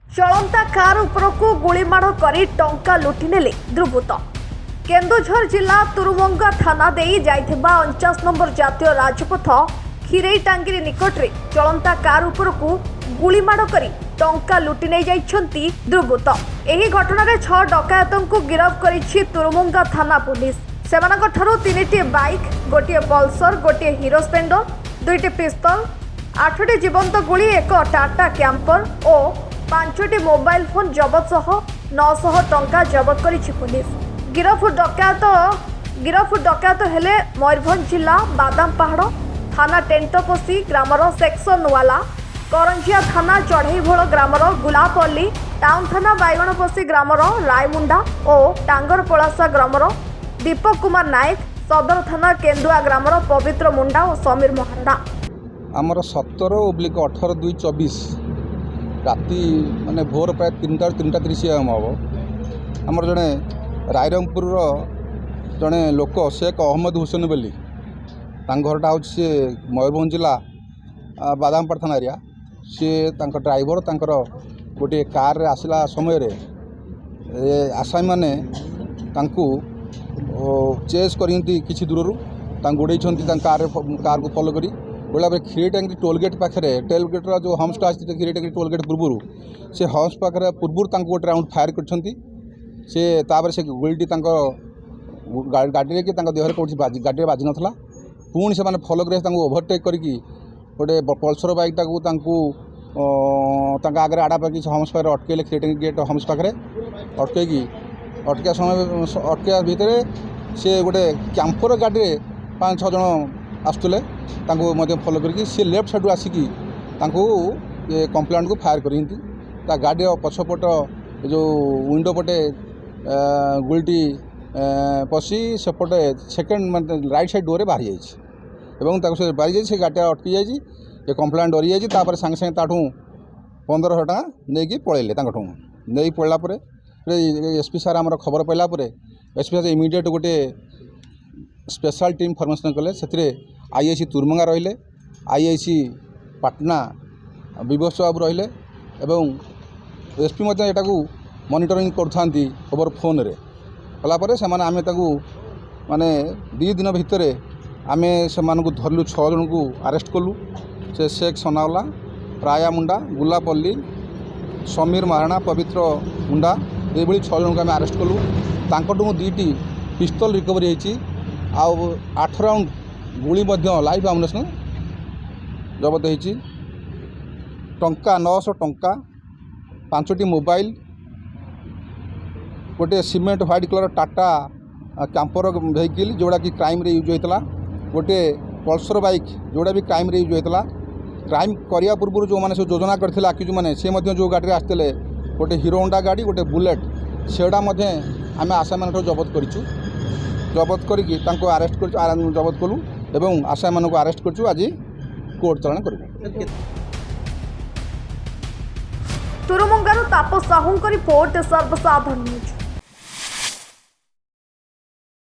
चलंता car उपरकू गुलीमाड़ कर टंका लुटिनेले दुर्बृत्त। केन्दुझर जिला तुरुमंगा थाना दे जाइथिबा 49 नंबर जातीय राजपथ खिरेईटांगिरी निकटरे चलंता कार उपरकू गुलीमाड़ कर टंका लुटि नै जाइछंती दुर्बृत्त। एही घटनारे 6 डकायतंकु गिरफ करिछि तुरुमंगा थाना पुलिस। सेमानक ठारू 3टी बाइक, गोटे पल्सर, गोटे हीरो स्प्लेंडर, 2टी पिस्तल, 8टी जीवंत गुली, एक टाटा कैंपर और 5टी मोबाइल फोन जबत सह 900 टंका जबत करिछि पुलिस। गिरफ डकायत हेले मयूरभंज जिला बादामपाहाड़ थाना टेंटपोसी ग्रामर सेक्शन वाला, करंजिया थाना चढ़ईभोल ग्रामर गुलापल्ली, टाउन थाना बैगणपोसी ग्रामर रायमुंडा और टांगर पलासा ग्रामर दीपक कुमार नायक, सदर थाना केन्दुआ ग्रामर पवित्र मुंडा और समीर महारड़ा। आमर 17/18/2024 राति माने भोर प्राय 3:30 AM हम आमर जड़े रायरंगपुर जड़े लोक शेख अहमद हुसैन बोली घरटा हूँ सी मयूरभंज जिला बादामपाड़ थाना एरिया। सी ड्राइवर गोटे कार आसला समय आसामी मैंने चेस करती किसी दूर गोड़े कार को फॉलो करी बोला खिरीटांगी टोलगेट पाखे टोलगेट्र जो हम्सटा आसी खिरीटांगी टोलगेट पूर्व से हम्स पाखे पूर्व गोटे राउंड फायर कर से गुलिटी गाड़ी कि देहर कौन गाड़ी बाजी नाला पुणी से फॉलो कर ओभरटेक करके गोटे पल्सर बाइकटा आगे आड़ा पाकि हम्स पाखे अटकैले खिरीटांगी गेट हम्स पाखे अटका समय अटका भितर से गोटे कैंपर गाड़ी 5-6 जन आसुले फॉलो करके सी लेफ्ट साइड आसिकी कंप्लेंट को फायर कर गाड़ी पछपट जो विंडो पटे गुलिटी पशि सेपटे सेकेंड मतलब राइट साइड डोर बाहरी जाइए बाहरी से गाड़ी अटकी जाइए कंप्लेंट डरी जाइए सांगे सांगे ताठू 1500 टका नहीं पलैले नहीं पड़ा एसपी सार आम खबर पाइला एसपी सार इमिडिएट गोटे स्पेशल टीम फॉर्मेशन कले से आईआईसी तुरुमंगा रहिले, आईआईसी पाटना विवश बाबू रहिले एवं एसपी एटा को मॉनिटरिंग करथांती ओवर फोन रे कलापर से आमे माने 2 दिन भितर आमे से धरलु 6 जन को अरेस्ट कलु। से शेख सोनावला, राया मुंडा, गुलापल्ली, समीर महाराणा, पवित्र मुंडा ये 6 जन को आमे अरेस्ट कलु। तांकटू 2टी पिस्तल रिकवरी होती आउ 8 राउंड गुली लाइव आमुनेशन जबत होती। टंका 900 टंका, 5टी मोबाइल, गोटे cement white colour Tata camper vehicle जोड़ा कि क्राइम रे यूज होता, गोटे पल्सर बाइक जोड़ा भी क्राइम रे यूज होता। क्राइम करिया पूर्व जो मैंने योजना करते आक्यूज मैंने से जो गाड़ी आसते गोटे हीरो होंडा गाड़ी, गोटे बुलेट सेटा आम आसामी मान जबत करूँ। जबत करके अरेस्ट कर जबत कलु एवं आसामी मान अरेस्ट कर आज कोर्ट चालाण कर। तुरुमंगारू तापस साहू रिपोर्ट सर्वसाधारण न्यूज।